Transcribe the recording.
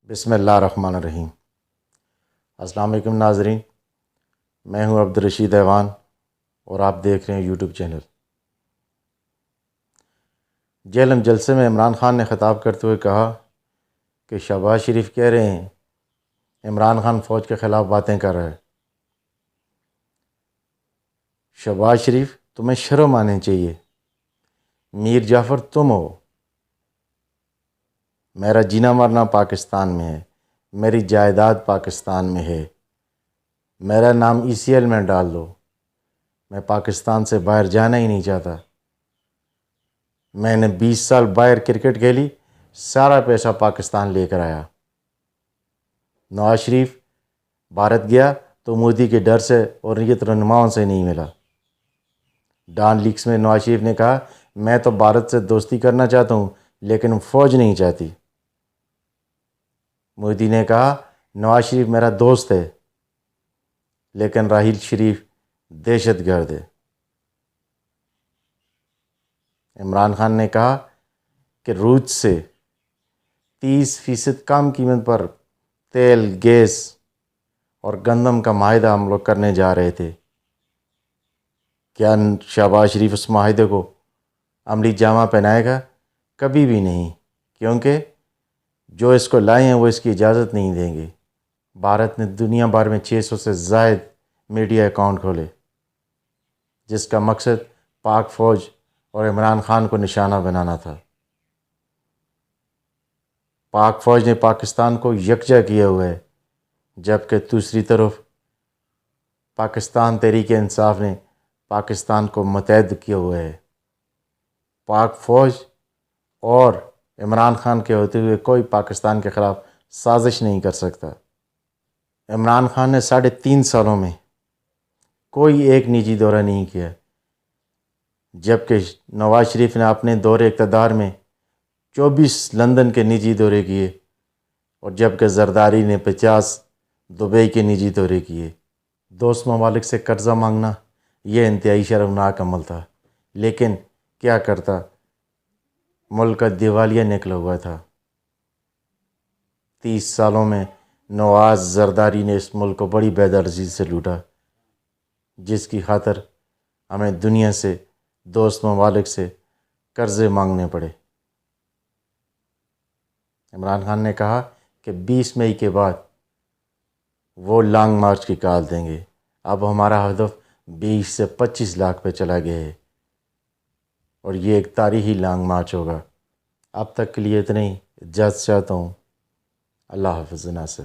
بسم اللہ الرحمن الرحیم۔ السلام علیکم ناظرین، میں ہوں عبدالرشید ایوان اور آپ دیکھ رہے ہیں یوٹیوب چینل۔ جیلم جلسے میں عمران خان نے خطاب کرتے ہوئے کہا کہ شہباز شریف کہہ رہے ہیں عمران خان فوج کے خلاف باتیں کر رہا ہے۔ شہباز شریف تمہیں شرم آنی چاہیے، میر جعفر تم ہو۔ میرا جینا مرنا پاکستان میں ہے، میری جائیداد پاکستان میں ہے، میرا نام ECL میں ڈال دو، میں پاکستان سے باہر جانا ہی نہیں چاہتا۔ میں نے 20 سال باہر کرکٹ کھیلی، سارا پیسہ پاکستان لے کر آیا۔ نواز شریف بھارت گیا تو مودی کے ڈر سے اور نیت رہنماؤں سے نہیں ملا۔ ڈان لیکس میں نواز شریف نے کہا میں تو بھارت سے دوستی کرنا چاہتا ہوں لیکن فوج نہیں چاہتی۔ مودی نے کہا نواز شریف میرا دوست ہے لیکن راحیل شریف دہشت گرد ہے۔ عمران خان نے کہا کہ روس سے 30% کم قیمت پر تیل، گیس اور گندم کا معاہدہ ہم لوگ کرنے جا رہے تھے۔ کیا شہباز شریف اس معاہدے کو عملی جامہ پہنائے گا؟ کبھی بھی نہیں، کیونکہ جو اس کو لائے ہیں وہ اس کی اجازت نہیں دیں گے۔ بھارت نے دنیا بھر میں 600 سے زائد میڈیا اکاؤنٹ کھولے جس کا مقصد پاک فوج اور عمران خان کو نشانہ بنانا تھا۔ پاک فوج نے پاکستان کو یکجا کیا ہوا ہے، جبکہ دوسری طرف پاکستان تحریک انصاف نے پاکستان کو متحد کیا ہوا ہے۔ پاک فوج اور عمران خان کے ہوتے ہوئے کوئی پاکستان کے خلاف سازش نہیں کر سکتا۔ عمران خان نے 3.5 سالوں میں کوئی ایک نجی دورہ نہیں کیا، جبکہ نواز شریف نے اپنے دور اقتدار میں 24 لندن کے نجی دورے کیے، اور جبکہ زرداری نے 50 دبئی کے نجی دورے کیے۔ دوست ممالک سے قرضہ مانگنا یہ انتہائی شرمناک عمل تھا، لیکن کیا کرتا، ملک کا دیوالیہ نکلا ہوا تھا۔ 30 سالوں میں نواز زرداری نے اس ملک کو بڑی بے دردی سے لوٹا، جس کی خاطر ہمیں دنیا سے، دوست ممالک سے قرضے مانگنے پڑے۔ عمران خان نے کہا کہ 20 مئی کے بعد وہ لانگ مارچ کی کال دیں گے۔ اب ہمارا ہدف 20 سے 25 لاکھ پہ چلا گیا ہے اور یہ ایک تاریخی لانگ مارچ ہوگا۔ اب تک کے لیے اتنا ہی، اجازت چاہتا ہوں۔ اللہ حافظ ناصر۔